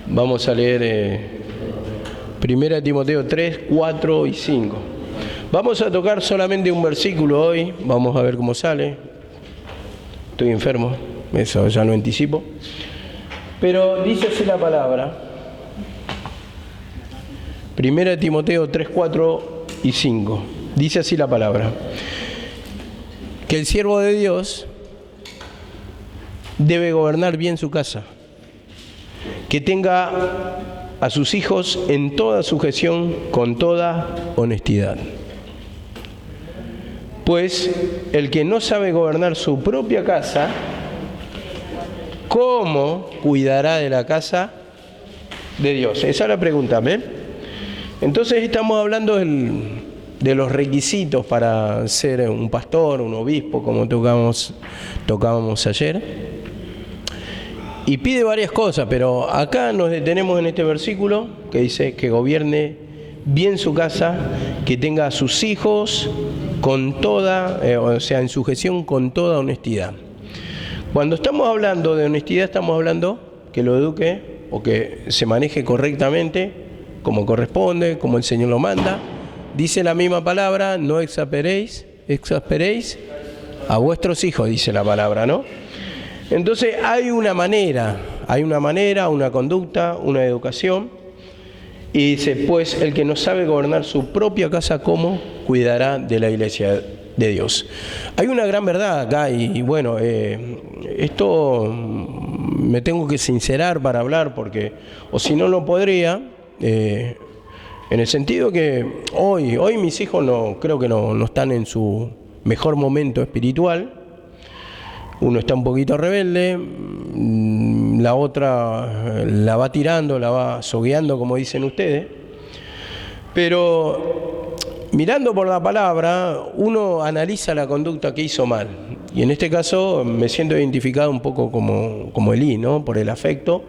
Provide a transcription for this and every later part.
Vamos a leer 1 Timoteo 3, 4 y 5. Vamos a tocar solamente un versículo hoy, vamos a ver cómo sale. Estoy enfermo, eso ya lo anticipo. Pero dice así la palabra. 1 Timoteo 3, 4 y 5. Dice así la palabra. Que el siervo de Dios debe gobernar bien su casa, que tenga a sus hijos en toda sujeción con toda honestidad. Pues el que no sabe gobernar su propia casa, ¿cómo cuidará de la casa de Dios? Esa es la pregunta, ¿ven? Entonces estamos hablando de los requisitos para ser un pastor, un obispo, como tocábamos ayer. Y pide varias cosas, pero acá nos detenemos en este versículo que dice que gobierne bien su casa, que tenga a sus hijos con toda, en sujeción con toda honestidad. Cuando estamos hablando de honestidad, estamos hablando que lo eduque o que se maneje correctamente, como corresponde, como el Señor lo manda. Dice la misma palabra, no exasperéis a vuestros hijos, dice la palabra, ¿no? Entonces hay una manera, una conducta, una educación. Y dice, pues el que no sabe gobernar su propia casa, ¿cómo cuidará de la iglesia de Dios? Hay una gran verdad acá y bueno, esto me tengo que sincerar para hablar porque, o si no lo podría, en el sentido que hoy mis hijos creo que no están en su mejor momento espiritual. Uno está un poquito rebelde, la otra la va tirando, la va sogueando, como dicen ustedes. Pero mirando por la palabra, uno analiza la conducta que hizo mal. Y en este caso me siento identificado un poco como Elí, ¿no? Por el afecto,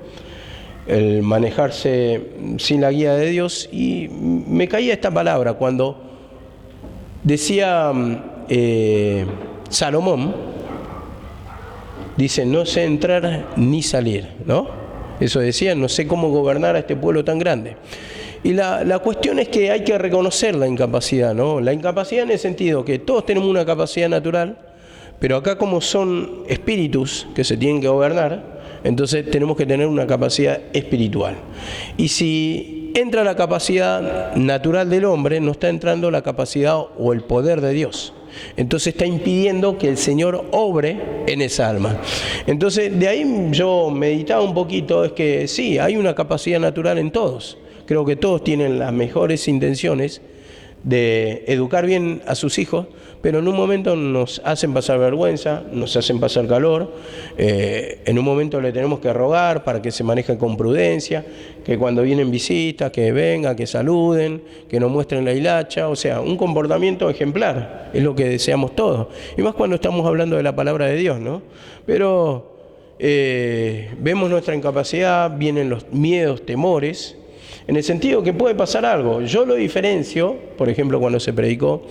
el manejarse sin la guía de Dios. Y me caía esta palabra cuando decía Salomón. Dice, no sé entrar ni salir, ¿no? Eso decía, no sé cómo gobernar a este pueblo tan grande. Y la cuestión es que hay que reconocer la incapacidad, ¿no? La incapacidad en el sentido que todos tenemos una capacidad natural, pero acá como son espíritus que se tienen que gobernar, entonces tenemos que tener una capacidad espiritual. Y si entra la capacidad natural del hombre, no está entrando la capacidad o el poder de Dios. Entonces está impidiendo que el Señor obre en esa alma. Entonces de ahí yo meditaba un poquito, es que sí, hay una capacidad natural en todos. Creo que todos tienen las mejores intenciones de educar bien a sus hijos, pero en un momento nos hacen pasar vergüenza, nos hacen pasar calor, en un momento le tenemos que rogar para que se manejen con prudencia, que cuando vienen visitas, que vengan, que saluden, que nos muestren la hilacha, o sea, un comportamiento ejemplar, es lo que deseamos todos, y más cuando estamos hablando de la palabra de Dios, ¿no? Pero vemos nuestra incapacidad, vienen los miedos, temores, en el sentido que puede pasar algo. Yo lo diferencio, por ejemplo, cuando se predicó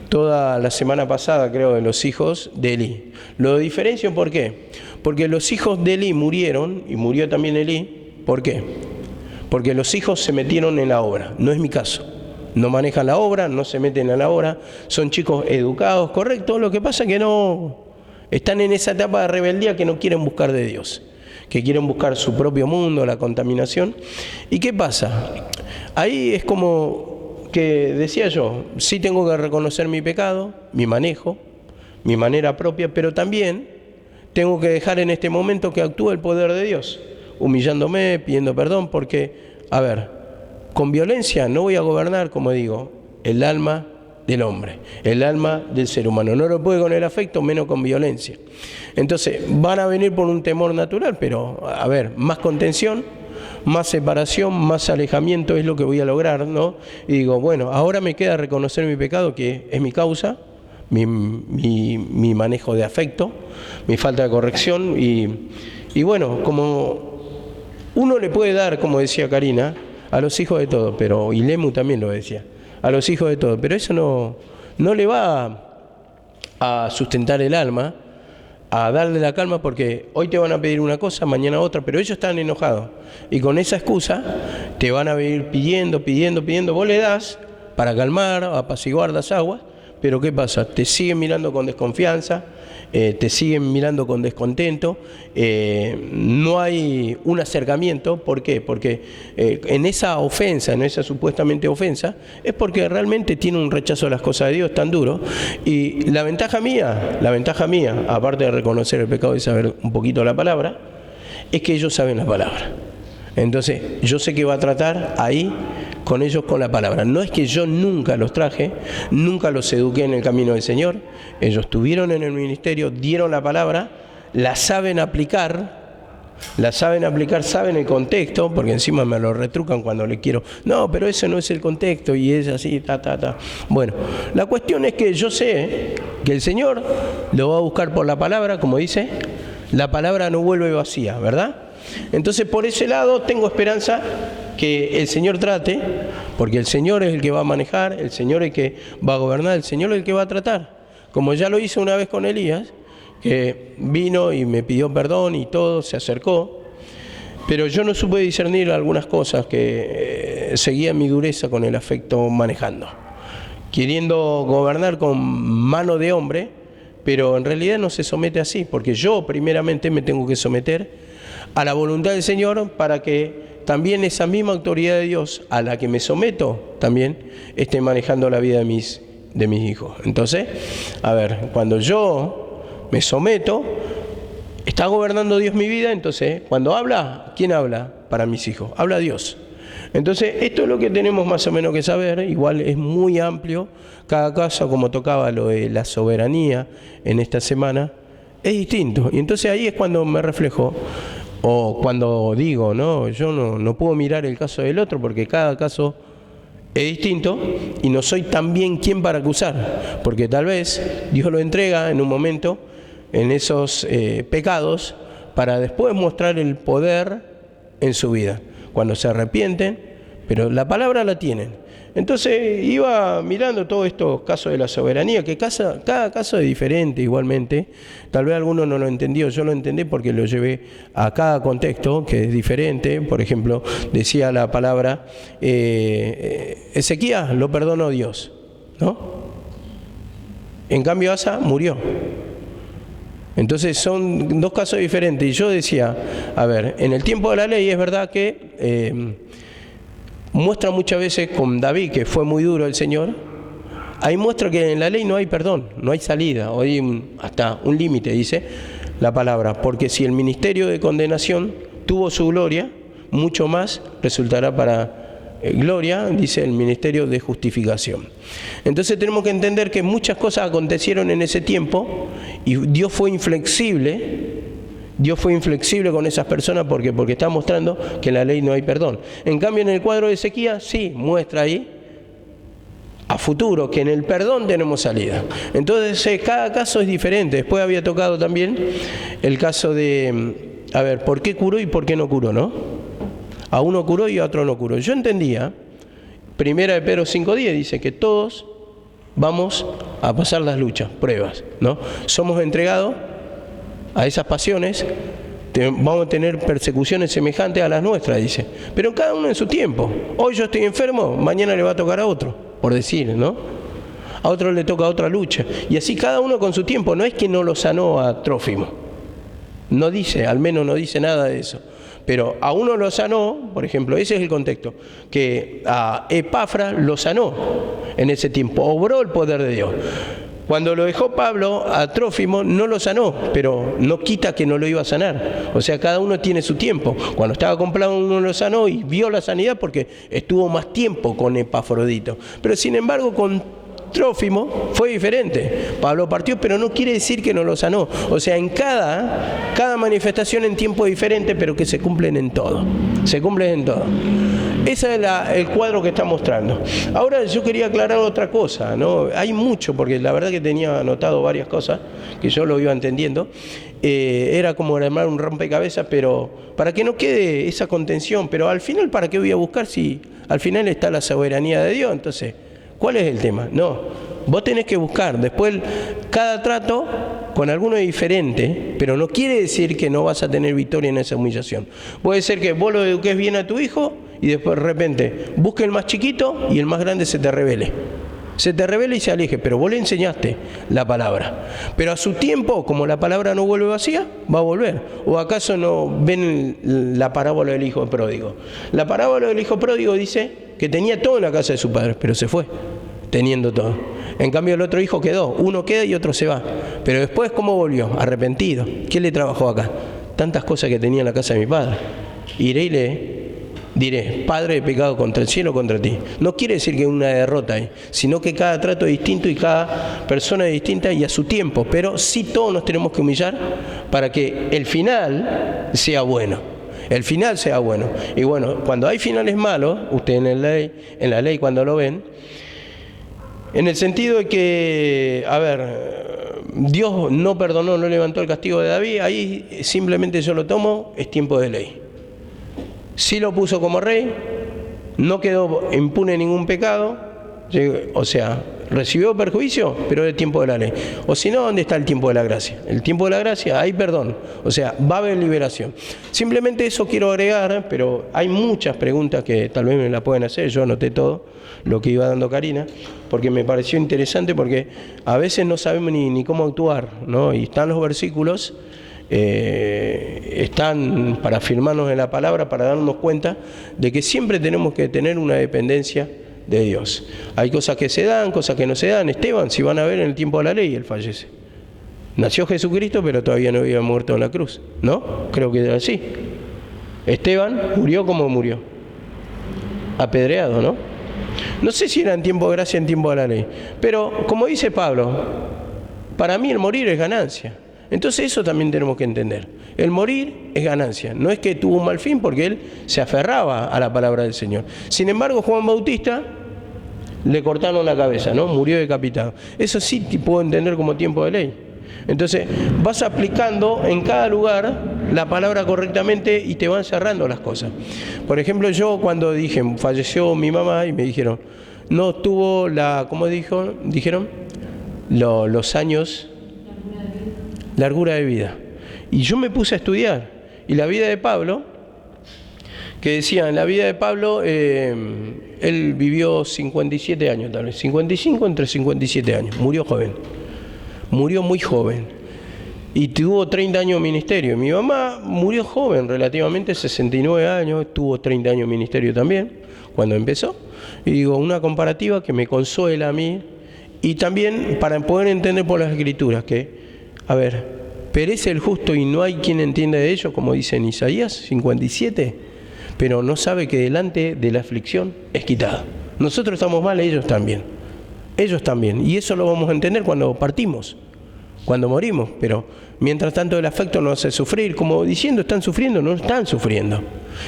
toda la semana pasada, creo, de los hijos de Elí. Lo diferencio, ¿por qué? Porque los hijos de Elí murieron, y murió también Elí. ¿Por qué? Porque los hijos se metieron en la obra. No es mi caso. No manejan la obra, no se meten en la obra. Son chicos educados, correcto. Lo que pasa es que no están en esa etapa de rebeldía que no quieren buscar de Dios, que quieren buscar su propio mundo, la contaminación. ¿Y qué pasa? Ahí es como que decía yo, sí tengo que reconocer mi pecado, mi manejo, mi manera propia, pero también tengo que dejar en este momento que actúe el poder de Dios, humillándome, pidiendo perdón, porque, a ver, con violencia no voy a gobernar, como digo, el alma del hombre, el alma del ser humano. No lo puede con el afecto, menos con violencia. Entonces, van a venir por un temor natural, pero, a ver, más contención, más separación, más alejamiento es lo que voy a lograr, ¿no? Y digo, bueno, ahora me queda reconocer mi pecado, que es mi causa, mi manejo de afecto, mi falta de corrección, y bueno, como uno le puede dar, como decía Karina, a los hijos de todo, pero, y Lemu también lo decía, a los hijos de todo, pero eso no le va a sustentar el alma a darle la calma, porque hoy te van a pedir una cosa, mañana otra, pero ellos están enojados. Y con esa excusa te van a venir pidiendo. Vos le das para calmar, apaciguar las aguas, pero ¿qué pasa? Te siguen mirando con desconfianza, te siguen mirando con descontento, no hay un acercamiento. ¿Por qué? Porque en esa ofensa, en esa supuestamente ofensa, es porque realmente tiene un rechazo a las cosas de Dios tan duro. Y la ventaja mía, aparte de reconocer el pecado y saber un poquito la palabra, es que ellos saben la palabra. Entonces, yo sé que va a tratar ahí con ellos con la palabra. No es que yo nunca los traje, nunca los eduqué en el camino del Señor. Ellos estuvieron en el ministerio, dieron la palabra, la saben aplicar, saben el contexto, porque encima me lo retrucan cuando le quiero. No, pero ese no es el contexto y es así, Bueno, la cuestión es que yo sé que el Señor lo va a buscar por la palabra, como dice, la palabra no vuelve vacía, ¿verdad? Entonces, por ese lado tengo esperanza que el Señor trate, porque el Señor es el que va a manejar, el Señor es el que va a gobernar, el Señor es el que va a tratar. Como ya lo hizo una vez con Elías, que vino y me pidió perdón y todo, se acercó, pero yo no supe discernir algunas cosas que seguía mi dureza con el afecto manejando, queriendo gobernar con mano de hombre, pero en realidad no se somete así, porque yo primeramente me tengo que someter a la voluntad del Señor para que también esa misma autoridad de Dios a la que me someto también esté manejando la vida de mis hijos. Entonces, a ver, cuando yo me someto, está gobernando Dios mi vida. Entonces, cuando habla, ¿quién habla para mis hijos? Habla Dios. Entonces, esto es lo que tenemos más o menos que saber. Igual es muy amplio. Cada caso, como tocaba lo de la soberanía en esta semana, es distinto. Y entonces ahí es cuando me reflejo, o cuando digo, no, yo no puedo mirar el caso del otro, porque cada caso es distinto y no soy también quien para acusar, porque tal vez Dios lo entrega en un momento en esos pecados para después mostrar el poder en su vida, cuando se arrepienten, pero la palabra la tienen. Entonces iba mirando todos estos casos de la soberanía, que cada caso es diferente igualmente. Tal vez alguno no lo entendió, yo lo entendí porque lo llevé a cada contexto, que es diferente. Por ejemplo, decía la palabra, Ezequías lo perdonó Dios, ¿no? En cambio Asa murió. Entonces son dos casos diferentes. Y yo decía, a ver, en el tiempo de la ley es verdad que muestra muchas veces con David, que fue muy duro el Señor, ahí muestra que en la ley no hay perdón, no hay salida, o hay hasta un límite, dice la palabra, porque si el ministerio de condenación tuvo su gloria, mucho más resultará para gloria, dice el ministerio de justificación. Entonces tenemos que entender que muchas cosas acontecieron en ese tiempo y Dios fue inflexible. Dios fue inflexible con esas personas porque está mostrando que en la ley no hay perdón. En cambio, en el cuadro de Ezequías, sí, muestra ahí a futuro que en el perdón tenemos salida. Entonces, cada caso es diferente. Después había tocado también el caso de, a ver, ¿por qué curó y por qué no curó, no? A uno curó y a otro no curó. Yo entendía, primera de Pedro 5:10 dice que todos vamos a pasar las luchas, pruebas, ¿no? Somos entregados a esas pasiones, vamos a tener persecuciones semejantes a las nuestras, dice. Pero cada uno en su tiempo. Hoy yo estoy enfermo, mañana le va a tocar a otro, por decir, ¿no? A otro le toca otra lucha. Y así cada uno con su tiempo. No es que no lo sanó a Trófimo. No dice, al menos no dice nada de eso. Pero a uno lo sanó, por ejemplo, ese es el contexto, que a Epafra lo sanó en ese tiempo. Obró el poder de Dios. Cuando lo dejó Pablo a Trófimo no lo sanó, pero no quita que no lo iba a sanar. O sea, cada uno tiene su tiempo. Cuando estaba con Pablo uno lo sanó y vio la sanidad porque estuvo más tiempo con Epafrodito. Pero sin embargo con Trófimo fue diferente. Pablo partió, pero no quiere decir que no lo sanó. O sea, en cada manifestación en tiempo diferente, pero que se cumplen en todo. Se cumplen en todo. Ese es el cuadro que está mostrando. Ahora yo quería aclarar otra cosa, ¿no? Hay mucho, porque la verdad que tenía anotado varias cosas que yo lo iba entendiendo. Era como armar un rompecabezas, pero para que no quede esa contención. Pero al final, ¿para qué voy a buscar si al final está la soberanía de Dios? Entonces, ¿cuál es el tema? No, Vos tenés que buscar. Después, cada trato con alguno es diferente, pero no quiere decir que no vas a tener victoria en esa humillación. Puede ser que vos lo eduques bien a tu hijo y después de repente busque el más chiquito y el más grande se te rebele. Se te revela y se aleje, pero vos le enseñaste la palabra. Pero a su tiempo, como la palabra no vuelve vacía, va a volver. ¿O acaso no ven la parábola del hijo pródigo? La parábola del hijo pródigo dice que tenía todo en la casa de su padre, pero se fue, teniendo todo. En cambio el otro hijo quedó, uno queda y otro se va. Pero después, ¿cómo volvió? Arrepentido. ¿Qué le trabajó acá? Tantas cosas que tenía en la casa de mi padre. Iré y le diré, Padre, he pecado contra el cielo, contra ti. No quiere decir que una derrota hay, sino que cada trato es distinto y cada persona es distinta y a su tiempo. Pero sí todos nos tenemos que humillar para que el final sea bueno. El final sea bueno. Y bueno, cuando hay finales malos, ustedes en la ley cuando lo ven, en el sentido de que, Dios no perdonó, no levantó el castigo de David, ahí simplemente yo lo tomo, es tiempo de ley. Sí lo puso como rey, no quedó impune ningún pecado, o sea, recibió perjuicio, pero es el tiempo de la ley. O si no, ¿dónde está el tiempo de la gracia? El tiempo de la gracia, hay perdón, o sea, va a haber liberación. Simplemente eso quiero agregar, pero hay muchas preguntas que tal vez me la pueden hacer, yo anoté todo lo que iba dando Karina, porque me pareció interesante, porque a veces no sabemos ni cómo actuar, ¿no? Y están los versículos, están para afirmarnos en la palabra, para darnos cuenta de que siempre tenemos que tener una dependencia de Dios. Hay cosas que se dan, cosas que no se dan. Esteban, si van a ver en el tiempo de la ley, él fallece. Nació Jesucristo, pero todavía no había muerto en la cruz, ¿no? Creo que era así. Esteban murió como murió, apedreado, ¿no? No sé si era en tiempo de gracia o en tiempo de la ley, pero como dice Pablo, para mí el morir es ganancia. Entonces eso también tenemos que entender. El morir es ganancia. No es que tuvo un mal fin porque él se aferraba a la palabra del Señor. Sin embargo, Juan Bautista le cortaron la cabeza, ¿no? Murió decapitado. Eso sí puedo entender como tiempo de ley. Entonces vas aplicando en cada lugar la palabra correctamente y te van cerrando las cosas. Por ejemplo, yo cuando dije, falleció mi mamá y me dijeron, no tuvo ¿cómo dijeron? Los años... largura de vida. Y yo me puse a estudiar. Y la vida de Pablo, que decía, en la vida de Pablo, él vivió 57 años tal vez, 55 entre 57 años, murió joven, murió muy joven. Y tuvo 30 años de ministerio. Mi mamá murió joven, relativamente, 69 años, tuvo 30 años de ministerio también, cuando empezó. Y digo, una comparativa que me consuela a mí, y también para poder entender por las Escrituras que, perece el justo y no hay quien entienda de ello, como dice en Isaías 57, pero no sabe que delante de la aflicción es quitada. Nosotros estamos mal, ellos también. Ellos también. Y eso lo vamos a entender cuando partimos, cuando morimos. Pero mientras tanto el afecto nos hace sufrir, como diciendo, están sufriendo, no están sufriendo.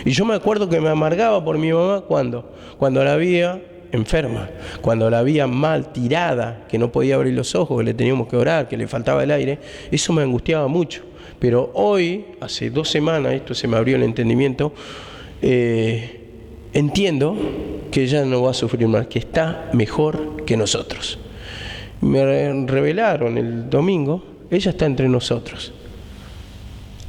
Y yo me acuerdo que me amargaba por mi mamá cuando la veía enferma, cuando la veía mal, tirada, que no podía abrir los ojos, que le teníamos que orar, que le faltaba el aire. Eso me angustiaba mucho. Pero hoy, hace 2 semanas, esto se me abrió el entendimiento, entiendo que ella no va a sufrir más, que está mejor que nosotros. Me revelaron el domingo, ella está entre nosotros.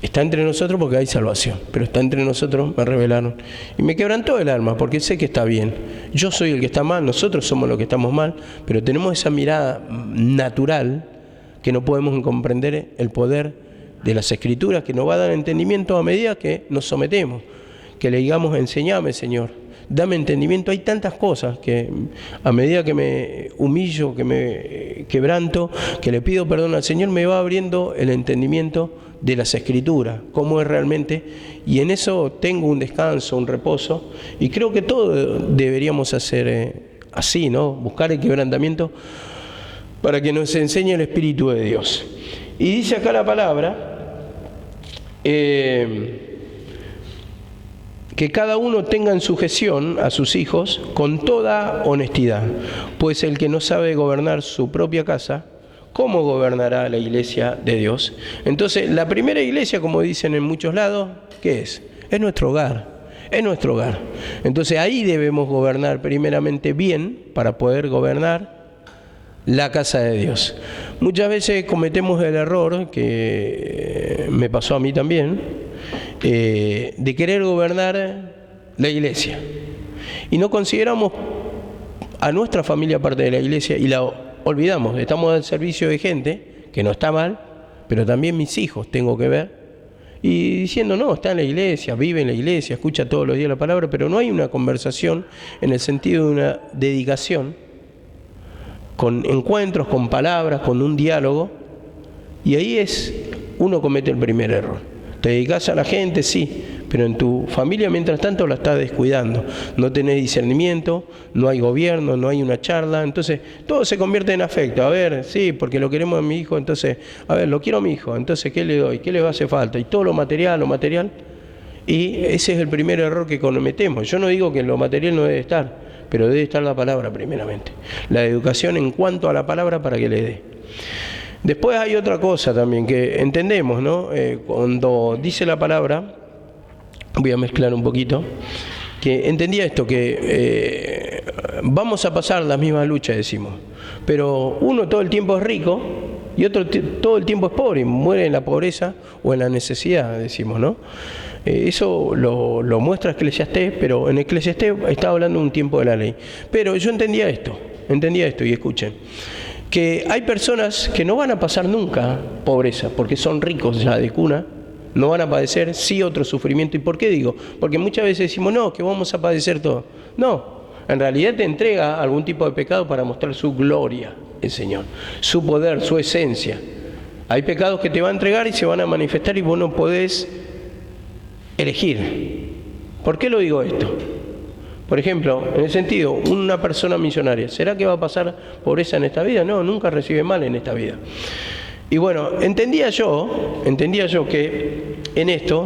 Está entre nosotros porque hay salvación, pero está entre nosotros, me revelaron. Y me quebrantó el alma porque sé que está bien. Yo soy el que está mal, nosotros somos los que estamos mal, pero tenemos esa mirada natural que no podemos comprender el poder de las Escrituras, que nos va a dar entendimiento a medida que nos sometemos. Que le digamos, enséñame, Señor, dame entendimiento. Hay tantas cosas que a medida que me humillo, que me quebranto, que le pido perdón al Señor, me va abriendo el entendimiento de las Escrituras, cómo es realmente, y en eso tengo un descanso, un reposo, y creo que todos deberíamos hacer así, ¿no? Buscar el quebrantamiento para que nos enseñe el Espíritu de Dios. Y dice acá la palabra, que cada uno tenga en sujeción a sus hijos con toda honestidad, pues el que no sabe gobernar su propia casa, ¿cómo gobernará la iglesia de Dios? Entonces, la primera iglesia, como dicen en muchos lados, ¿qué es? Es nuestro hogar, es nuestro hogar. Entonces, ahí debemos gobernar primeramente bien para poder gobernar la casa de Dios. Muchas veces cometemos el error, que me pasó a mí también, de querer gobernar la iglesia. Y no consideramos a nuestra familia parte de la iglesia y la olvidamos. Estamos al servicio de gente, que no está mal, pero también mis hijos tengo que ver. Y diciendo, no, está en la iglesia, vive en la iglesia, escucha todos los días la palabra, pero no hay una conversación en el sentido de una dedicación, con encuentros, con palabras, con un diálogo. Y ahí uno comete el primer error. Te dedicas a la gente, sí, pero en tu familia mientras tanto la estás descuidando. No tenés discernimiento, no hay gobierno, no hay una charla, entonces todo se convierte en afecto. A ver, sí, porque lo queremos a mi hijo, entonces, a ver, lo quiero a mi hijo, entonces ¿qué le doy? ¿Qué le hace falta? Y todo lo material. Y ese es el primer error que cometemos. Yo no digo que lo material no debe estar, pero debe estar la palabra primeramente. La educación en cuanto a la palabra para que le dé. Después hay otra cosa también que entendemos, ¿no? Cuando dice la palabra, voy a mezclar un poquito, que entendía esto, que vamos a pasar las mismas luchas, decimos, pero uno todo el tiempo es rico y otro todo el tiempo es pobre y muere en la pobreza o en la necesidad, decimos, ¿no? Eso lo muestra Eclesiastés, pero en Eclesiastés está hablando un tiempo de la ley. Pero yo entendía esto y escuchen, que hay personas que no van a pasar nunca pobreza, porque son ricos ya de cuna, no van a padecer sí otro sufrimiento. ¿Y por qué digo? Porque muchas veces decimos, no, que vamos a padecer todo. No, en realidad te entrega algún tipo de pecado para mostrar su gloria, el Señor, su poder, su esencia. Hay pecados que te va a entregar y se van a manifestar y vos no podés elegir. ¿Por qué lo digo esto? Por ejemplo, en el sentido, una persona millonaria, ¿será que va a pasar pobreza en esta vida? No, nunca recibe mal en esta vida. Y bueno, entendía yo que en esto,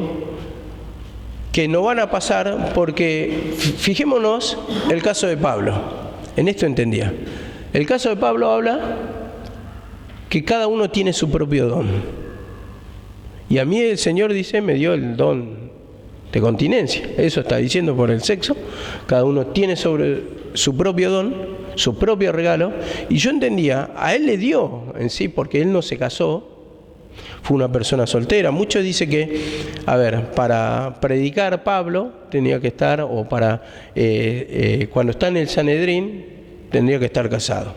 que no van a pasar porque, fijémonos el caso de Pablo, en esto entendía. El caso de Pablo habla que cada uno tiene su propio don. Y a mí el Señor dice, me dio el don de continencia. Eso está diciendo por el sexo. Cada uno tiene sobre su propio don, su propio regalo. Y yo entendía, a él le dio en sí, porque él no se casó, fue una persona soltera. Muchos dicen que, para predicar Pablo tenía que estar, o para cuando está en el Sanedrín, tendría que estar casado,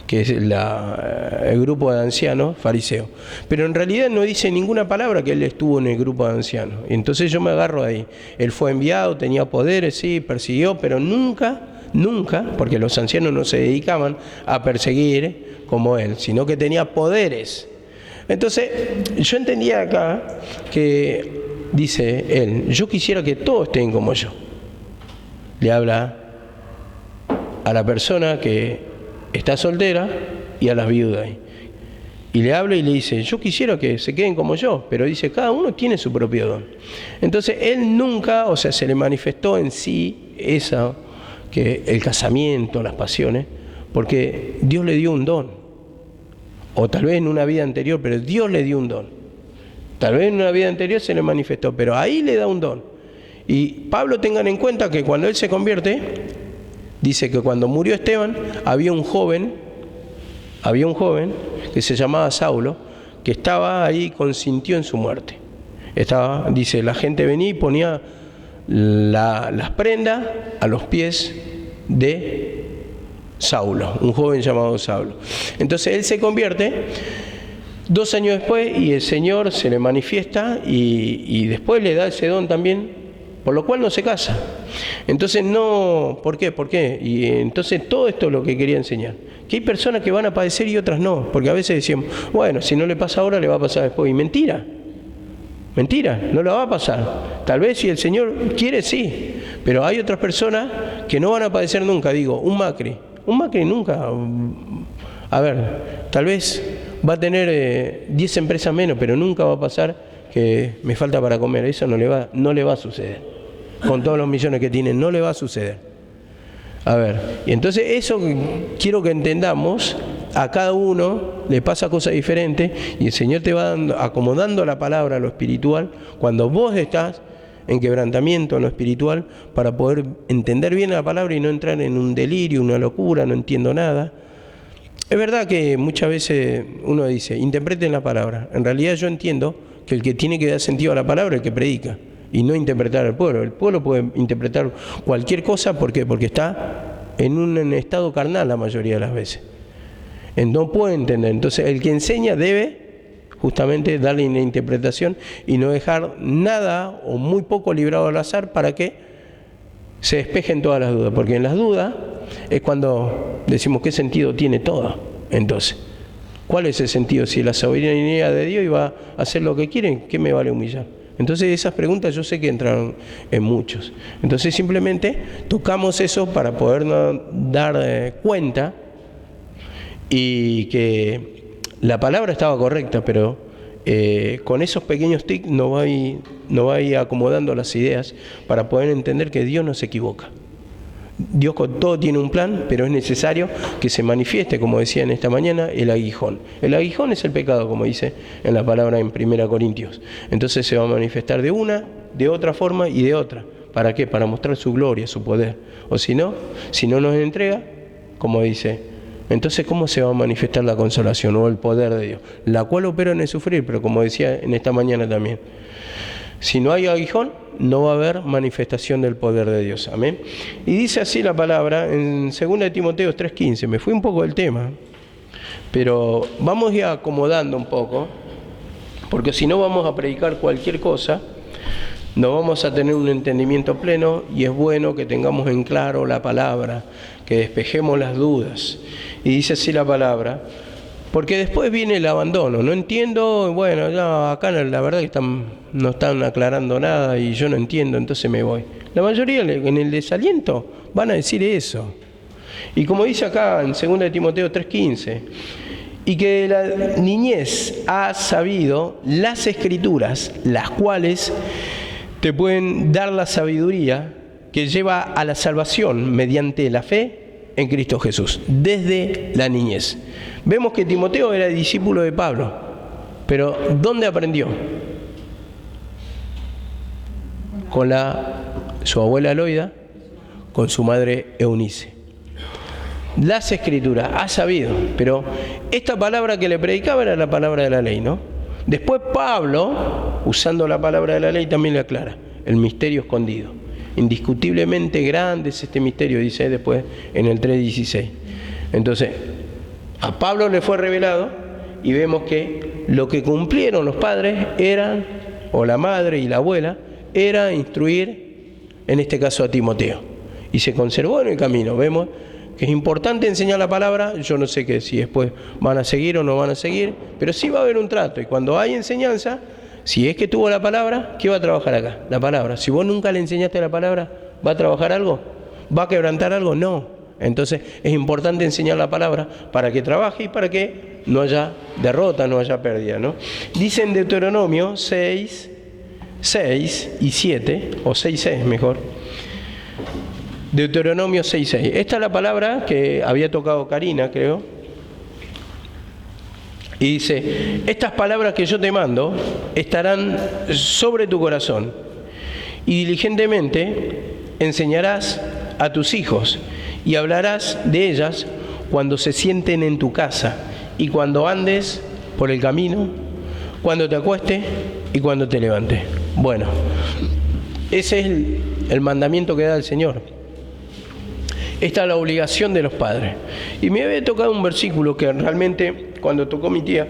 que es el grupo de ancianos fariseos. Pero en realidad no dice ninguna palabra que él estuvo en el grupo de ancianos. Y entonces yo me agarro de ahí. Él fue enviado, tenía poderes, sí, persiguió, pero nunca, porque los ancianos no se dedicaban a perseguir como él, sino que tenía poderes. Entonces yo entendía acá que dice él, yo quisiera que todos estén como yo. Le habla a la persona que está soltera y a las viudas. Y le habla y le dice, yo quisiera que se queden como yo, pero dice, cada uno tiene su propio don. Entonces él nunca, se le manifestó en sí que el casamiento, las pasiones, porque Dios le dio un don. O tal vez en una vida anterior, pero Dios le dio un don. Tal vez en una vida anterior se le manifestó, pero ahí le da un don. Y Pablo, tengan en cuenta que cuando él se convierte, dice que cuando murió Esteban, había un joven que se llamaba Saulo, que estaba ahí, consintió en su muerte. Dice, la gente venía y ponía las prendas a los pies de Saulo, un joven llamado Saulo. Entonces él se convierte 2 años después y el Señor se le manifiesta y después le da ese don también, por lo cual no se casa. Entonces no, ¿por qué? Y entonces todo esto es lo que quería enseñar. Que hay personas que van a padecer y otras no, porque a veces decimos, bueno, si no le pasa ahora, le va a pasar después. Y mentira, no la va a pasar. Tal vez si el Señor quiere, sí, pero hay otras personas que no van a padecer nunca. Digo, un Macri nunca, tal vez va a tener 10 empresas menos, pero nunca va a pasar que me falta para comer. Eso no le va a suceder. Con todos los millones que tienen, no le va a suceder. Y entonces eso quiero que entendamos, a cada uno le pasa cosas diferentes y el Señor te va acomodando la palabra a lo espiritual cuando vos estás en quebrantamiento en lo espiritual, para poder entender bien la palabra y no entrar en un delirio, una locura, no entiendo nada. Es verdad que muchas veces uno dice, interpreten la palabra. En realidad yo entiendo que el que tiene que dar sentido a la palabra es el que predica, y no interpretar al pueblo. El pueblo puede interpretar cualquier cosa, ¿por qué? Porque está en un estado carnal la mayoría de las veces. No puede entender. Entonces el que enseña debe justamente darle una interpretación y no dejar nada o muy poco librado al azar para que se despejen todas las dudas, porque en las dudas es cuando decimos qué sentido tiene todo. Entonces, ¿cuál es el sentido? Si la soberanía de Dios iba a hacer lo que quieren, ¿qué me vale humillar? Entonces esas preguntas yo sé que entraron en muchos. Entonces simplemente tocamos eso para podernos dar cuenta y que la palabra estaba correcta, pero con esos pequeños tics nos va a ir acomodando las ideas para poder entender que Dios no se equivoca. Dios con todo tiene un plan, pero es necesario que se manifieste, como decía en esta mañana, el aguijón. El aguijón es el pecado, como dice en la palabra en 1 Corintios. Entonces se va a manifestar de una, de otra forma y de otra. ¿Para qué? Para mostrar su gloria, su poder. O si no nos entrega, como dice, entonces ¿cómo se va a manifestar la consolación o el poder de Dios? La cual opera en el sufrir, pero como decía en esta mañana también, si no hay aguijón, no va a haber manifestación del poder de Dios. Amén. Y dice así la palabra en 2 Timoteo 3:15. Me fui un poco del tema, pero vamos ya acomodando un poco, porque si no vamos a predicar cualquier cosa, no vamos a tener un entendimiento pleno, y es bueno que tengamos en claro la palabra, que despejemos las dudas. Y dice así la palabra, porque después viene el abandono. No entiendo, bueno, ya acá la verdad que no están aclarando nada y yo no entiendo, entonces me voy. La mayoría en el desaliento van a decir eso. Y como dice acá en 2 Timoteo 3:15, y que la niñez ha sabido las Escrituras, las cuales te pueden dar la sabiduría que lleva a la salvación mediante la fe en Cristo Jesús, desde la niñez. Vemos que Timoteo era discípulo de Pablo, pero ¿dónde aprendió? Con su abuela Loida, con su madre Eunice. Las Escrituras, ha sabido, pero esta palabra que le predicaba era la palabra de la ley, ¿no? Después Pablo, usando la palabra de la ley, también le aclara, el misterio escondido. Indiscutiblemente grande es este misterio, dice después en el 3:16. Entonces, a Pablo le fue revelado y vemos que lo que cumplieron los padres eran, o la madre y la abuela, era instruir, en este caso a Timoteo. Y se conservó en el camino. Vemos que es importante enseñar la palabra. Yo no sé si después van a seguir o no van a seguir, pero sí va a haber un trato. Y cuando hay enseñanza, si es que tuvo la palabra, ¿qué va a trabajar acá? La palabra. Si vos nunca le enseñaste la palabra, ¿va a trabajar algo? ¿Va a quebrantar algo? No. Entonces es importante enseñar la palabra para que trabaje y para que no haya derrota, no haya pérdida, ¿no? Dice en Deuteronomio 6 y 7, o 6:6 mejor. Deuteronomio 6:6. Esta es la palabra que había tocado Karina, creo. Y dice, estas palabras que yo te mando estarán sobre tu corazón, y diligentemente enseñarás a tus hijos, y hablarás de ellas cuando se sienten en tu casa, y cuando andes por el camino, cuando te acuestes y cuando te levantes. Bueno, ese es el mandamiento que da el Señor. Esta es la obligación de los padres. Y me había tocado un versículo que realmente, cuando tocó mi tía,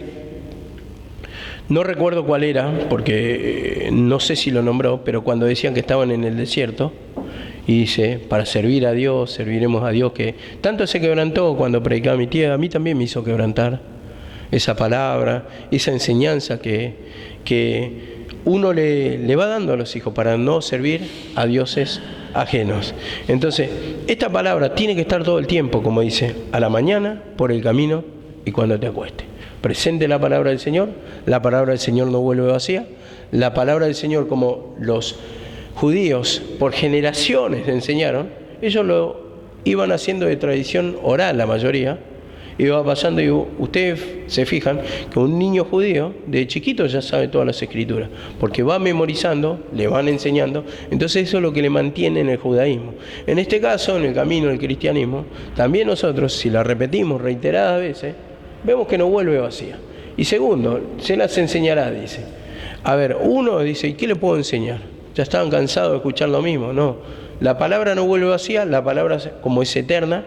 no recuerdo cuál era, porque no sé si lo nombró, pero cuando decían que estaban en el desierto, y dice, para servir a Dios, serviremos a Dios, que tanto se quebrantó cuando predicaba mi tía, a mí también me hizo quebrantar esa palabra, esa enseñanza que uno le va dando a los hijos para no servir a dioses ajenos. Entonces, esta palabra tiene que estar todo el tiempo, como dice, a la mañana, por el camino y cuando te acuestes. Presente la palabra del Señor, la palabra del Señor no vuelve vacía, la palabra del Señor, como los judíos por generaciones enseñaron, ellos lo iban haciendo de tradición oral la mayoría, Y va pasando y ustedes se fijan que un niño judío de chiquito ya sabe todas las escrituras, porque va memorizando, le van enseñando, entonces eso es lo que le mantiene en el judaísmo. En este caso, en el camino del cristianismo, también nosotros, si la repetimos reiteradas veces, vemos que no vuelve vacía. Y segundo, se las enseñará, dice. A ver, uno dice, ¿y qué le puedo enseñar? Ya estaban cansados de escuchar lo mismo. No, la palabra no vuelve vacía, la palabra como es eterna,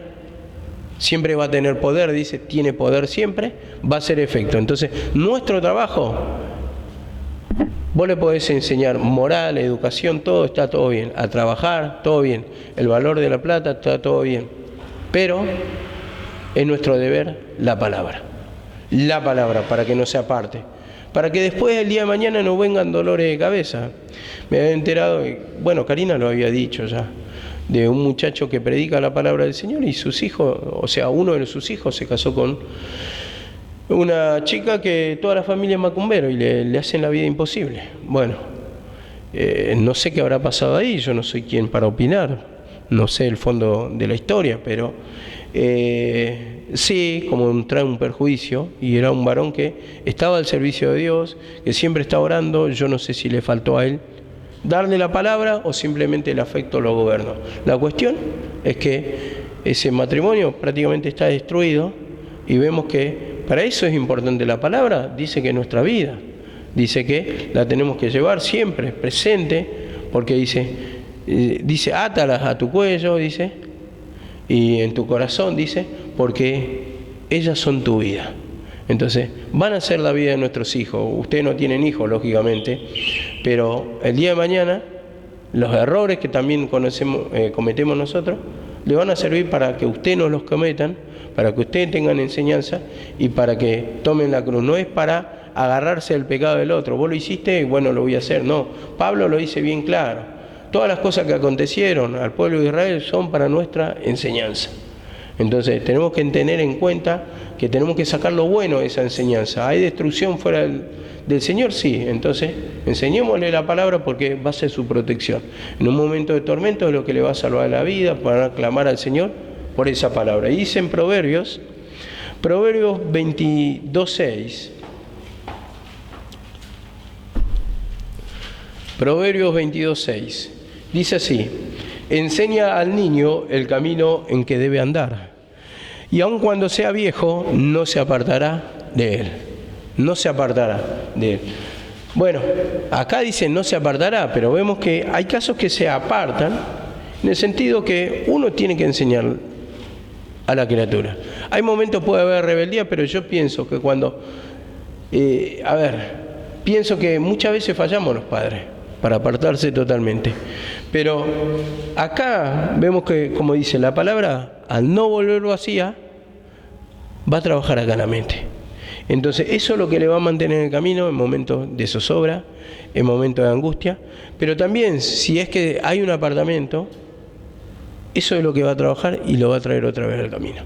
siempre va a tener poder, dice, tiene poder siempre, va a hacer efecto. Entonces, nuestro trabajo, vos le podés enseñar moral, educación, todo está todo bien. A trabajar, todo bien. El valor de la plata, está todo bien. Pero es nuestro deber la palabra, para que no se aparte. Para que después el día de mañana no vengan dolores de cabeza. Me había enterado, bueno, Karina lo había dicho ya, de un muchacho que predica la palabra del Señor y sus hijos, o sea, uno de sus hijos se casó con una chica que toda la familia es macumbero y le hacen la vida imposible. Bueno, no sé qué habrá pasado ahí, yo no soy quien para opinar, no sé el fondo de la historia, pero sí, como trae un perjuicio, y era un varón que estaba al servicio de Dios, que siempre está orando. Yo no sé si le faltó a él darle la palabra o simplemente el afecto lo gobernó. La cuestión es que ese matrimonio prácticamente está destruido y vemos que para eso es importante la palabra. Dice que nuestra vida, dice que la tenemos que llevar siempre presente, porque dice átalas a tu cuello, dice, y en tu corazón, dice, porque ellas son tu vida. Entonces, van a ser la vida de nuestros hijos. Ustedes no tienen hijos, lógicamente, pero el día de mañana, los errores que también cometemos nosotros, le van a servir para que ustedes no los cometan, para que ustedes tengan enseñanza y para que tomen la cruz. No es para agarrarse al pecado del otro. Vos lo hiciste y bueno, lo voy a hacer. No, Pablo lo dice bien claro. Todas las cosas que acontecieron al pueblo de Israel son para nuestra enseñanza. Entonces tenemos que tener en cuenta que tenemos que sacar lo bueno de esa enseñanza. ¿Hay destrucción fuera del Señor? Sí. Entonces enseñémosle la palabra porque va a ser su protección. En un momento de tormento es lo que le va a salvar la vida, para clamar al Señor por esa palabra. Y dice en Proverbios 22:6. Proverbios 22:6. Dice así: enseña al niño el camino en que debe andar, y aun cuando sea viejo, no se apartará de él. No se apartará de él. Bueno, acá dice no se apartará, pero vemos que hay casos que se apartan, en el sentido que uno tiene que enseñar a la criatura. Hay momentos puede haber rebeldía, pero yo pienso que pienso que muchas veces fallamos los padres para apartarse totalmente. Pero acá vemos que, como dice la palabra, al no volver vacía, va a trabajar acá en la mente. Entonces eso es lo que le va a mantener en el camino en momentos de zozobra, en momentos de angustia. Pero también, si es que hay un apartamiento, eso es lo que va a trabajar y lo va a traer otra vez al camino.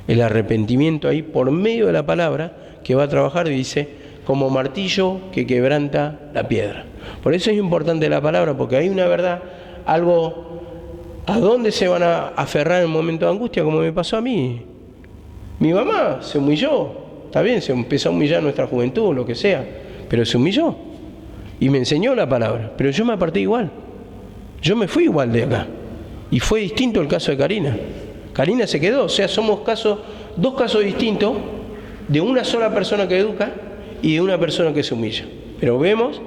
El arrepentimiento ahí, por medio de la palabra, que va a trabajar, dice, como martillo que quebranta la piedra. Por eso es importante la palabra, porque hay una verdad, algo a dónde se van a aferrar en un momento de angustia, como me pasó a mí. Mi mamá se humilló, está bien, se empezó a humillar nuestra juventud, lo que sea, pero se humilló y me enseñó la palabra, pero yo me aparté igual, yo me fui igual de acá. Y fue distinto el caso de Karina. Karina se quedó, o sea, somos dos casos distintos de una sola persona que educa y de una persona que se humilla. Pero vemos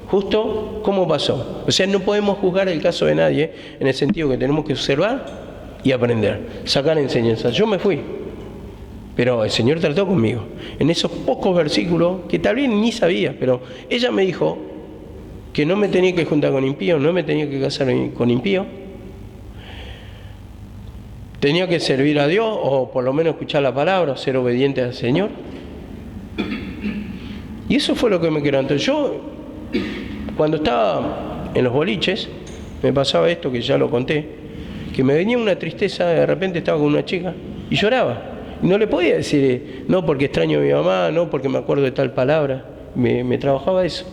justo cómo pasó. O sea, no podemos juzgar el caso de nadie en el sentido que tenemos que observar y aprender, sacar enseñanzas. Yo me fui, pero el Señor trató conmigo. En esos pocos versículos, que tal vez ni sabía, pero ella me dijo que no me tenía que juntar con impíos, no me tenía que casar con impíos. Tenía que servir a Dios, o por lo menos escuchar la palabra, ser obediente al Señor. Y eso fue lo que me quedó. Entonces yo, cuando estaba en los boliches, me pasaba esto que ya lo conté, que me venía una tristeza, de repente estaba con una chica y lloraba. Y no le podía decir, no porque extraño a mi mamá, no porque me acuerdo de tal palabra. Me trabajaba eso.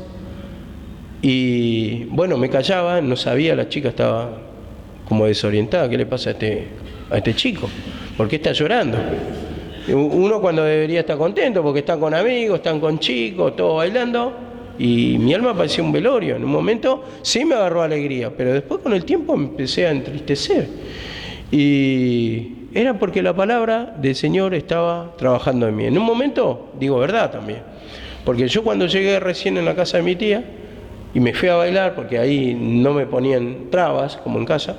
Y bueno, me callaba, no sabía, la chica estaba como desorientada. ¿Qué le pasa a este chico? ¿Por qué está llorando? Uno cuando debería estar contento porque están con amigos, están con chicos, todos bailando, y mi alma parecía un velorio. En un momento sí me agarró alegría, pero después con el tiempo me empecé a entristecer. Y era porque la palabra del Señor estaba trabajando en mí. En un momento, digo verdad también, porque yo cuando llegué recién en la casa de mi tía, y me fui a bailar, porque ahí no me ponían trabas, como en casa,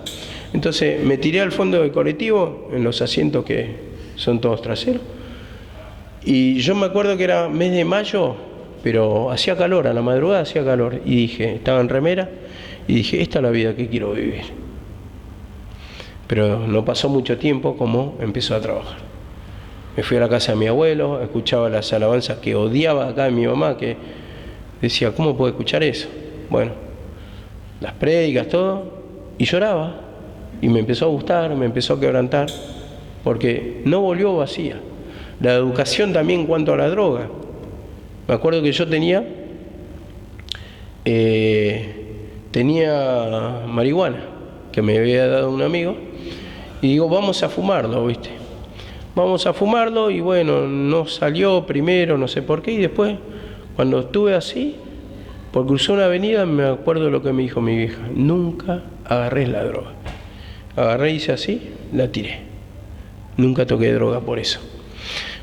entonces me tiré al fondo del colectivo, en los asientos que son todos traseros, y yo me acuerdo que era mes de mayo, pero hacía calor, a la madrugada hacía calor, y dije, estaba en remera, y dije, esta es la vida que quiero vivir. Pero no pasó mucho tiempo como empezó a trabajar. Me fui a la casa de mi abuelo, escuchaba las alabanzas que odiaba acá de mi mamá, que decía, ¿cómo puedo escuchar eso? Bueno, las prédicas, todo, y lloraba, y me empezó a gustar, me empezó a quebrantar, porque no volvió vacía. La educación también en cuanto a la droga. Me acuerdo que yo tenía marihuana, que me había dado un amigo, y digo, vamos a fumarlo, ¿viste? Vamos a fumarlo, y bueno, no salió primero, no sé por qué, y después, cuando estuve así, por cruzar una avenida, me acuerdo lo que me dijo mi vieja, nunca agarrés la droga. Agarré, hice así, la tiré. Nunca toqué droga por eso.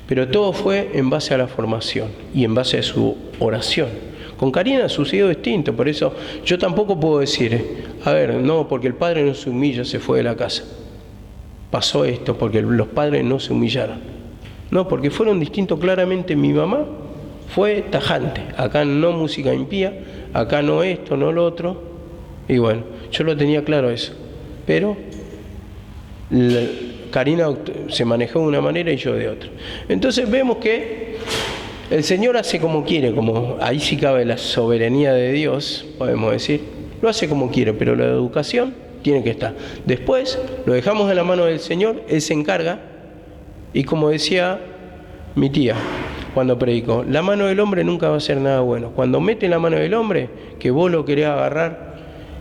Pero todo fue en base a la formación y en base a su oración. Con Karina sucedió distinto, por eso yo tampoco puedo decir, a ver, no, porque el padre no se humilla, se fue de la casa. Pasó esto, porque los padres no se humillaron. No, porque fueron distintos claramente. Mi mamá fue tajante, acá no música impía, acá no esto, no lo otro, y bueno, yo lo tenía claro eso, pero Karina se manejó de una manera y yo de otra. Entonces vemos que el Señor hace como quiere, como ahí sí cabe la soberanía de Dios, podemos decir, lo hace como quiere, pero la educación tiene que estar. Después lo dejamos en la mano del Señor, Él se encarga, y como decía mi tía cuando predicó, la mano del hombre nunca va a hacer nada bueno. Cuando mete la mano del hombre, que vos lo querés agarrar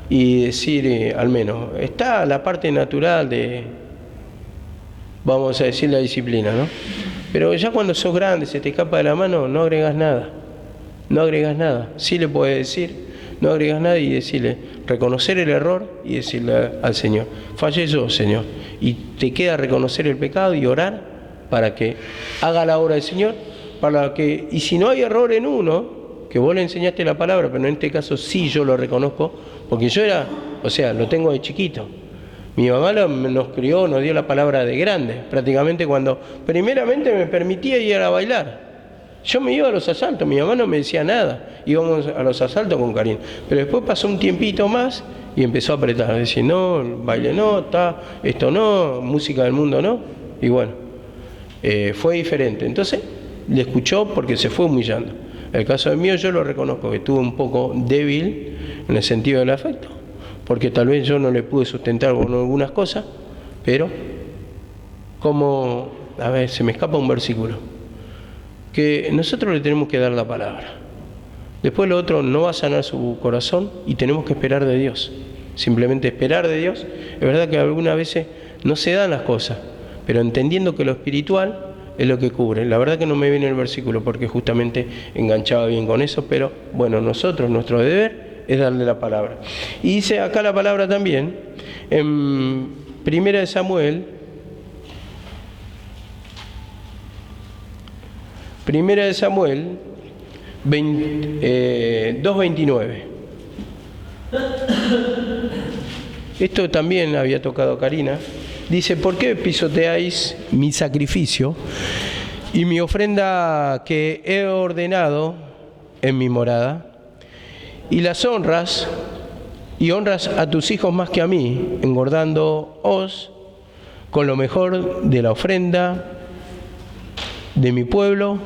y decir, al menos, está la parte natural de, vamos a decir, la disciplina, ¿no? Pero ya cuando sos grande, se te escapa de la mano, no agregas nada. No agregas nada. Sí le puedes decir, no agregas nada, y decirle, reconocer el error y decirle al Señor, fallé yo, Señor. Y te queda reconocer el pecado y orar para que haga la obra del Señor. Para que, y si no hay error en uno, que vos le enseñaste la palabra, pero en este caso sí yo lo reconozco, porque yo era, o sea, lo tengo de chiquito. Mi mamá nos crió, nos dio la palabra de grande, prácticamente cuando primeramente me permitía ir a bailar. Yo me iba a los asaltos, mi mamá no me decía nada, íbamos a los asaltos con Karina. Pero después pasó un tiempito más y empezó a apretar, a decir, no, baile no, esto no, música del mundo no, y bueno, fue diferente. Entonces, le escuchó porque se fue humillando. El caso de mío yo lo reconozco, que estuve un poco débil en el sentido del afecto, porque tal vez yo no le pude sustentar con algunas cosas, pero como, a ver, se me escapa un versículo, que nosotros le tenemos que dar la palabra. Después lo otro no va a sanar su corazón y tenemos que esperar de Dios. Simplemente esperar de Dios. Es verdad que algunas veces no se dan las cosas, pero entendiendo que lo espiritual es lo que cubre. La verdad que no me viene el versículo porque justamente enganchaba bien con eso, pero bueno, nosotros, nuestro deber es darle la palabra. Y dice acá la palabra también, en 1 de Samuel, 2:29. Esto también había tocado Karina. Dice, ¿por qué pisoteáis mi sacrificio y mi ofrenda que he ordenado en mi morada? Y las honras a tus hijos más que a mí, engordándoos con lo mejor de la ofrenda de mi pueblo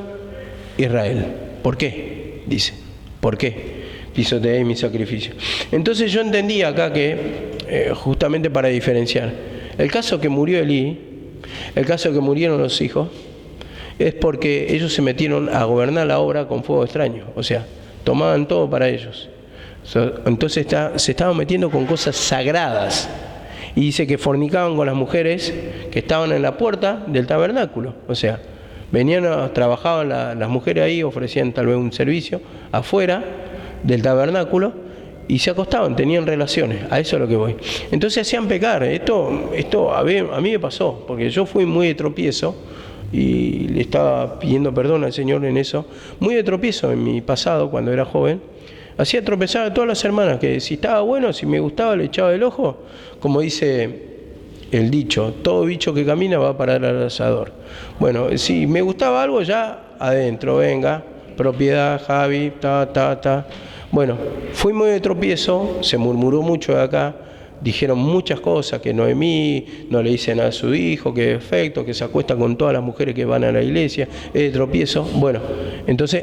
Israel. ¿Por qué? Dice, ¿por qué pisoteáis mi sacrificio? Entonces yo entendí acá que, justamente para diferenciar, el caso que murió Elí, el caso que murieron los hijos, es porque ellos se metieron a gobernar la obra con fuego extraño, o sea, tomaban todo para ellos. Entonces se estaban metiendo con cosas sagradas, y dice que fornicaban con las mujeres que estaban en la puerta del tabernáculo, o sea, Trabajaban las mujeres ahí, ofrecían tal vez un servicio afuera del tabernáculo y se acostaban, tenían relaciones, a eso es lo que voy. Entonces hacían pecar. Esto a mí me pasó, porque yo fui muy de tropiezo y le estaba pidiendo perdón al Señor en eso, muy de tropiezo en mi pasado cuando era joven. Hacía tropezar a todas las hermanas, que si estaba bueno, si me gustaba, le echaba el ojo, como dice el dicho, todo bicho que camina va a parar al asador. Bueno, si me gustaba algo, ya adentro, venga, propiedad, Javi, ta. Bueno, fui muy de tropiezo, se murmuró mucho de acá, dijeron muchas cosas, que Noemí no le dice nada a su hijo, que es defecto, que se acuesta con todas las mujeres que van a la iglesia, es de tropiezo. Bueno, entonces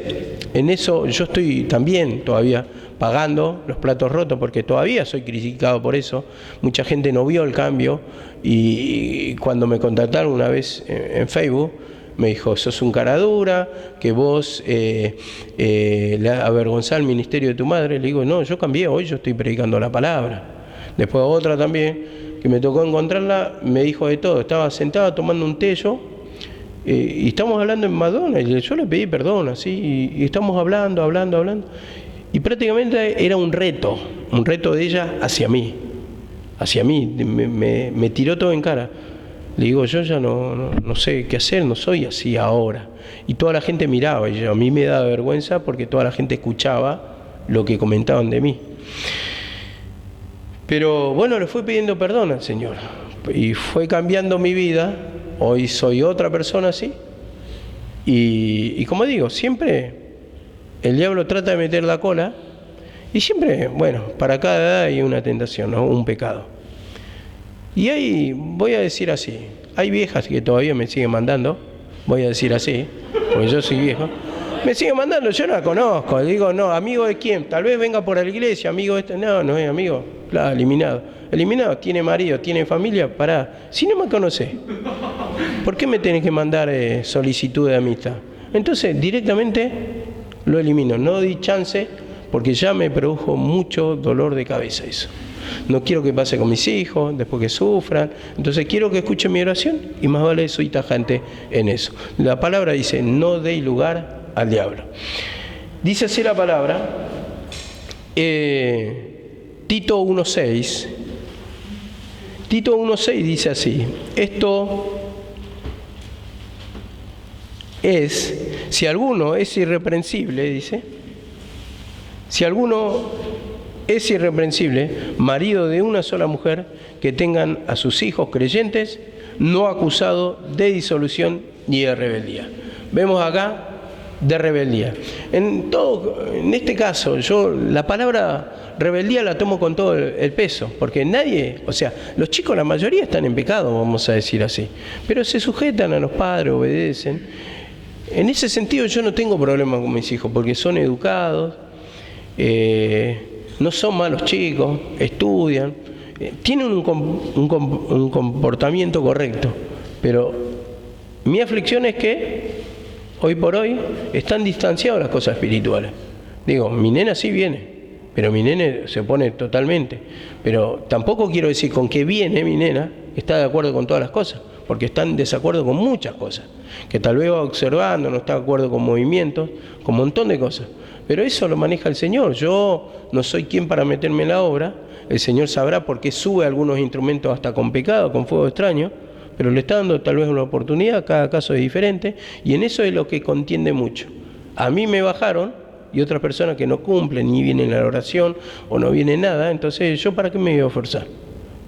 en eso yo estoy también todavía pagando los platos rotos, porque todavía soy criticado por eso. Mucha gente no vio el cambio y cuando me contactaron una vez en Facebook, me dijo, sos un cara dura, que vos le avergonzás al ministerio de tu madre. Le digo, no, yo cambié, hoy yo estoy predicando la palabra. Después otra también, que me tocó encontrarla, me dijo de todo. Estaba sentada tomando un té yo, y estamos hablando en Madonna, y yo le pedí perdón, así, y estamos hablando. Y prácticamente era un reto de ella hacia mí. Me tiró todo en cara. Le digo, yo ya no sé qué hacer, no soy así ahora. Y toda la gente miraba, y a mí me daba vergüenza porque toda la gente escuchaba lo que comentaban de mí. Pero bueno, le fui pidiendo perdón al Señor y fue cambiando mi vida. Hoy soy otra persona así. Y como digo, siempre el diablo trata de meter la cola y siempre, bueno, para cada edad hay una tentación, ¿no? Un pecado. Y hay, voy a decir así, hay viejas que todavía me siguen mandando, voy a decir así, porque yo soy viejo. Me sigue mandando, yo no la conozco. Le digo, no, ¿amigo de quién? Tal vez venga por la iglesia, amigo de este. No es amigo. Claro, eliminado. Eliminado, tiene marido, tiene familia, pará. Si no me conocés, ¿por qué me tenés que mandar solicitud de amistad? Entonces, directamente lo elimino. No di chance, porque ya me produjo mucho dolor de cabeza eso. No quiero que pase con mis hijos, después que sufran. Entonces quiero que escuchen mi oración y más vale soy tajante en eso. La palabra dice, no deis lugar al diablo. Dice así la palabra, Tito 1.6. Tito 1.6 dice así, esto es, si alguno es irreprensible, dice, si alguno es irreprensible, marido de una sola mujer, que tengan a sus hijos creyentes, no acusado de disolución ni de rebeldía. Vemos acá de rebeldía. En este caso, yo la palabra rebeldía la tomo con todo el peso, porque nadie, o sea, los chicos la mayoría están en pecado, vamos a decir así, pero se sujetan a los padres, obedecen. En ese sentido yo no tengo problema con mis hijos, porque son educados, no son malos chicos, estudian, tienen un comportamiento correcto, pero mi aflicción es que hoy por hoy están distanciados las cosas espirituales. Digo, mi nena sí viene, pero mi nene se opone totalmente. Pero tampoco quiero decir con que viene mi nena está de acuerdo con todas las cosas, porque está en desacuerdo con muchas cosas, que tal vez va observando, no está de acuerdo con movimientos, con un montón de cosas. Pero eso lo maneja el Señor. Yo no soy quien para meterme en la obra. El Señor sabrá por qué sube algunos instrumentos hasta con pecado, con fuego extraño, pero le está dando tal vez una oportunidad, cada caso es diferente, y en eso es lo que contiende mucho. A mí me bajaron, y otras personas que no cumplen, ni vienen a la oración, o no vienen nada, entonces yo ¿para qué me voy a forzar?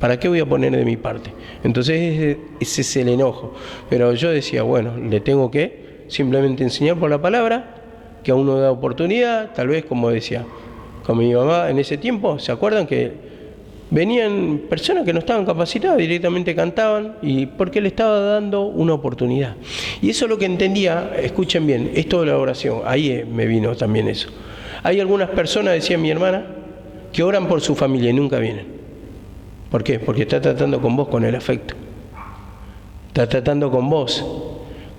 ¿Para qué voy a poner de mi parte? Entonces ese es el enojo. Pero yo decía, bueno, le tengo que simplemente enseñar por la palabra, que a uno da oportunidad, tal vez como decía, con mi mamá en ese tiempo, ¿se acuerdan que venían personas que no estaban capacitadas, directamente cantaban, y porque le estaba dando una oportunidad? Y eso es lo que entendía, escuchen bien, esto de la oración, ahí me vino también eso. Hay algunas personas, decía mi hermana, que oran por su familia y nunca vienen. ¿Por qué? Porque está tratando con vos con el afecto. Está tratando con vos,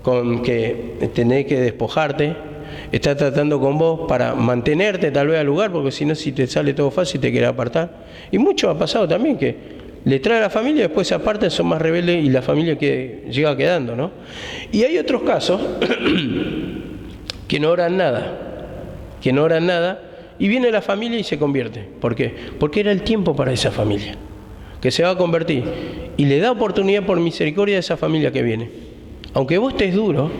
con que tenés que despojarte. Está tratando con vos para mantenerte tal vez al lugar, porque si no, si te sale todo fácil te quiere apartar. Y mucho ha pasado también que le trae a la familia, después se apartan, son más rebeldes y la familia que llega quedando, ¿no? Y hay otros casos que no oran nada, y viene la familia y se convierte. ¿Por qué? Porque era el tiempo para esa familia, que se va a convertir, y le da oportunidad por misericordia a esa familia que viene. Aunque vos estés duro,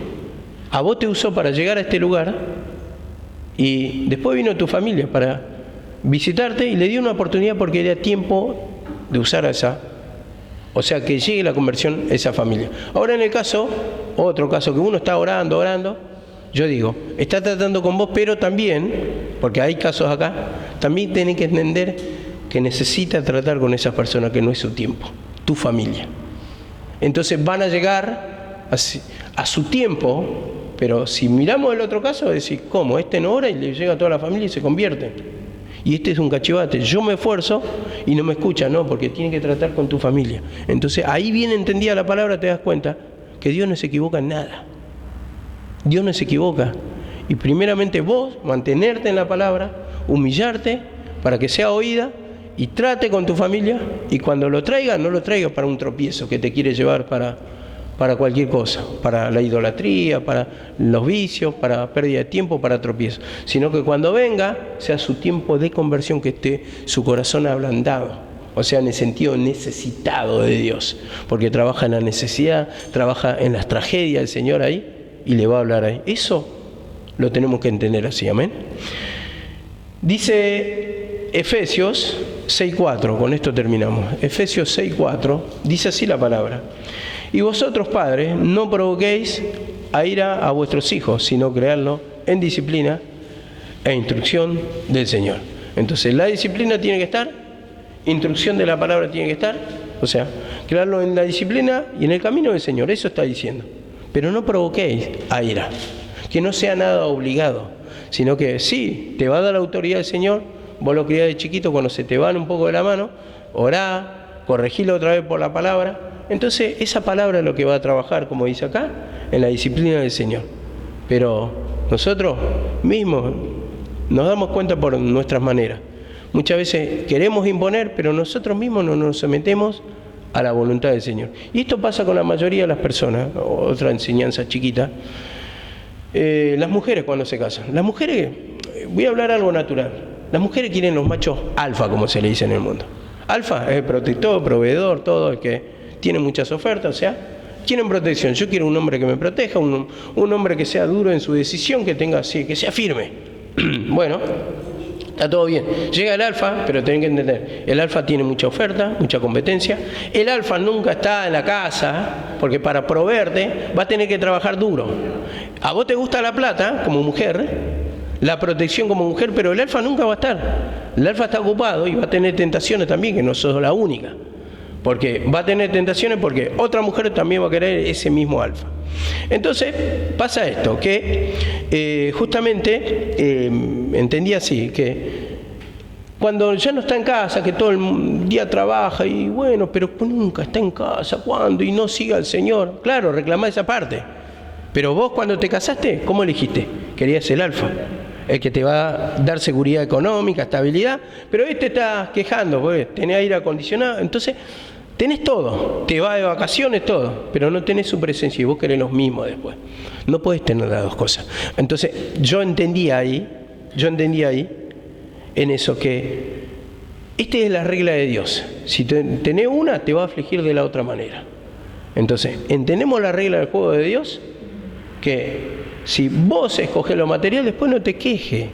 a vos te usó para llegar a este lugar, y después vino tu familia para visitarte y le dio una oportunidad porque era tiempo de usar a esa, o sea, que llegue la conversión a esa familia. Ahora en el caso, otro caso, que uno está orando, yo digo, está tratando con vos, pero también, porque hay casos acá, también tenés que entender que necesita tratar con esa persona que no es su tiempo, tu familia. Entonces van a llegar a su tiempo, pero si miramos el otro caso, decís, ¿cómo? Este no ora y le llega a toda la familia y se convierte. Y este es un cachivate, yo me esfuerzo y no me escucha, no, porque tiene que tratar con tu familia. Entonces ahí bien entendida la palabra te das cuenta que Dios no se equivoca en nada. Dios no se equivoca. Y primeramente vos, mantenerte en la palabra, humillarte para que sea oída y trate con tu familia, y cuando lo traiga, no lo traiga para un tropiezo que te quiere llevar para cualquier cosa, para la idolatría, para los vicios, para pérdida de tiempo, para tropiezos, sino que cuando venga sea su tiempo de conversión, que esté su corazón ablandado, o sea, en el sentido necesitado de Dios, porque trabaja en la necesidad, trabaja en las tragedias del Señor ahí, y le va a hablar ahí. Eso lo tenemos que entender así, amén. Dice Efesios 6:4, con esto terminamos. Efesios 6:4, dice así la palabra: y vosotros, padres, no provoquéis a ira a vuestros hijos, sino creadlos en disciplina e instrucción del Señor. Entonces, la disciplina tiene que estar, instrucción de la palabra tiene que estar, o sea, crearlo en la disciplina y en el camino del Señor, eso está diciendo. Pero no provoquéis a ira, que no sea nada obligado, sino que sí, te va a dar la autoridad del Señor, vos lo criás de chiquito, cuando se te van un poco de la mano, orá, corregilo otra vez por la palabra. Entonces esa palabra es lo que va a trabajar, como dice acá, en la disciplina del Señor. Pero nosotros mismos nos damos cuenta por nuestras maneras. Muchas veces queremos imponer, pero nosotros mismos no nos sometemos a la voluntad del Señor. Y esto pasa con la mayoría de las personas. Otra enseñanza chiquita. Las mujeres cuando se casan. Las mujeres, voy a hablar algo natural. Las mujeres quieren los machos alfa, como se le dice en el mundo. Alfa es el protector, proveedor, todo el que tiene muchas ofertas, o sea, quieren protección. Yo quiero un hombre que me proteja, un hombre que sea duro en su decisión, que tenga así, que sea firme. Bueno, está todo bien. Llega el alfa, pero tienen que entender, el alfa tiene mucha oferta, mucha competencia. El alfa nunca está en la casa, porque para proveerte va a tener que trabajar duro. A vos te gusta la plata, como mujer, la protección como mujer, pero el alfa nunca va a estar. El alfa está ocupado y va a tener tentaciones también, que no sos la única. Porque va a tener tentaciones porque otra mujer también va a querer ese mismo alfa. Entonces pasa esto, que justamente entendí así, que cuando ya no está en casa, que todo el día trabaja y bueno, pero nunca está en casa, ¿cuándo? Y no siga al Señor. Claro, reclamá esa parte. Pero vos cuando te casaste, ¿cómo elegiste? Querías el alfa, el que te va a dar seguridad económica, estabilidad, pero está quejando, porque tenés aire acondicionado, entonces tenés todo, te vas de vacaciones, todo, pero no tenés su presencia y vos querés los mismos después. No podés tener las dos cosas. Entonces yo entendí ahí, en eso, que esta es la regla de Dios. Si tenés una, te va a afligir de la otra manera. Entonces, entendemos la regla del juego de Dios, que si vos escogés lo material, después no te quejes.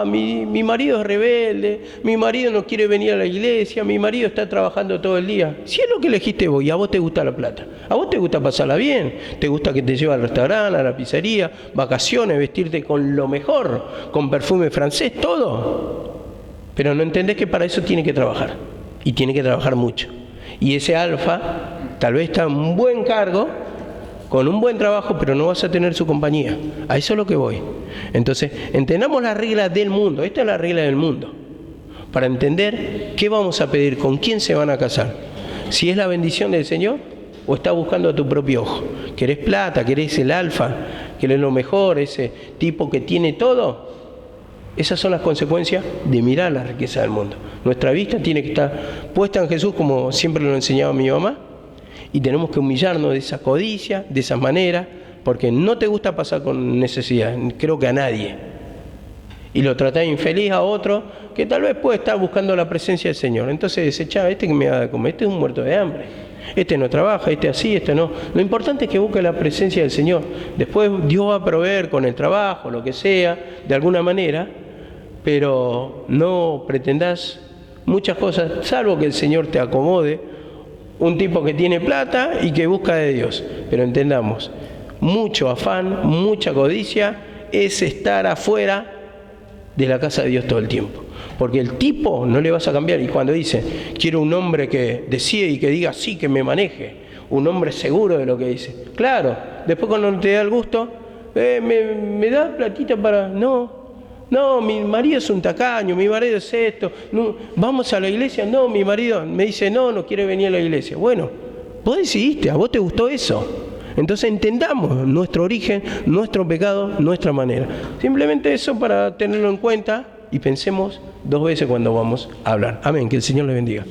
Mi marido es rebelde, mi marido no quiere venir a la iglesia, mi marido está trabajando todo el día. Si es lo que elegiste vos y a vos te gusta la plata, a vos te gusta pasarla bien, te gusta que te lleve al restaurante, a la pizzería, vacaciones, vestirte con lo mejor, con perfume francés, todo. Pero no entendés que para eso tiene que trabajar, y tiene que trabajar mucho. Y ese alfa tal vez está en un buen cargo, con un buen trabajo, pero no vas a tener su compañía. A eso es lo que voy. Entonces, entendamos las reglas del mundo. Esta es la regla del mundo. Para entender qué vamos a pedir, con quién se van a casar. Si es la bendición del Señor o estás buscando a tu propio ojo. ¿Querés plata? ¿Querés el alfa? ¿Querés lo mejor? Ese tipo que tiene todo. Esas son las consecuencias de mirar la riqueza del mundo. Nuestra vista tiene que estar puesta en Jesús, como siempre lo enseñaba mi mamá, y tenemos que humillarnos de esa codicia, de esa manera, porque no te gusta pasar con necesidad, creo que a nadie. Y lo tratás infeliz a otro que tal vez puede estar buscando la presencia del Señor. Entonces desechá, este que me va a comer, este es un muerto de hambre. Este no trabaja, este así, este no. Lo importante es que busque la presencia del Señor. Después Dios va a proveer con el trabajo, lo que sea, de alguna manera, pero no pretendás muchas cosas, salvo que el Señor te acomode, un tipo que tiene plata y que busca de Dios. Pero entendamos, mucho afán, mucha codicia es estar afuera de la casa de Dios todo el tiempo. Porque el tipo no le vas a cambiar. Y cuando dice, quiero un hombre que decide y que diga sí, que me maneje, un hombre seguro de lo que dice. Claro, después cuando te da el gusto, ¿me da platita para...? No, mi marido es un tacaño, mi marido es esto. No, ¿vamos a la iglesia? No, mi marido me dice no quiere venir a la iglesia. Bueno, vos decidiste, a vos te gustó eso. Entonces entendamos nuestro origen, nuestro pecado, nuestra manera. Simplemente eso para tenerlo en cuenta y pensemos 2 veces cuando vamos a hablar. Amén, que el Señor les bendiga.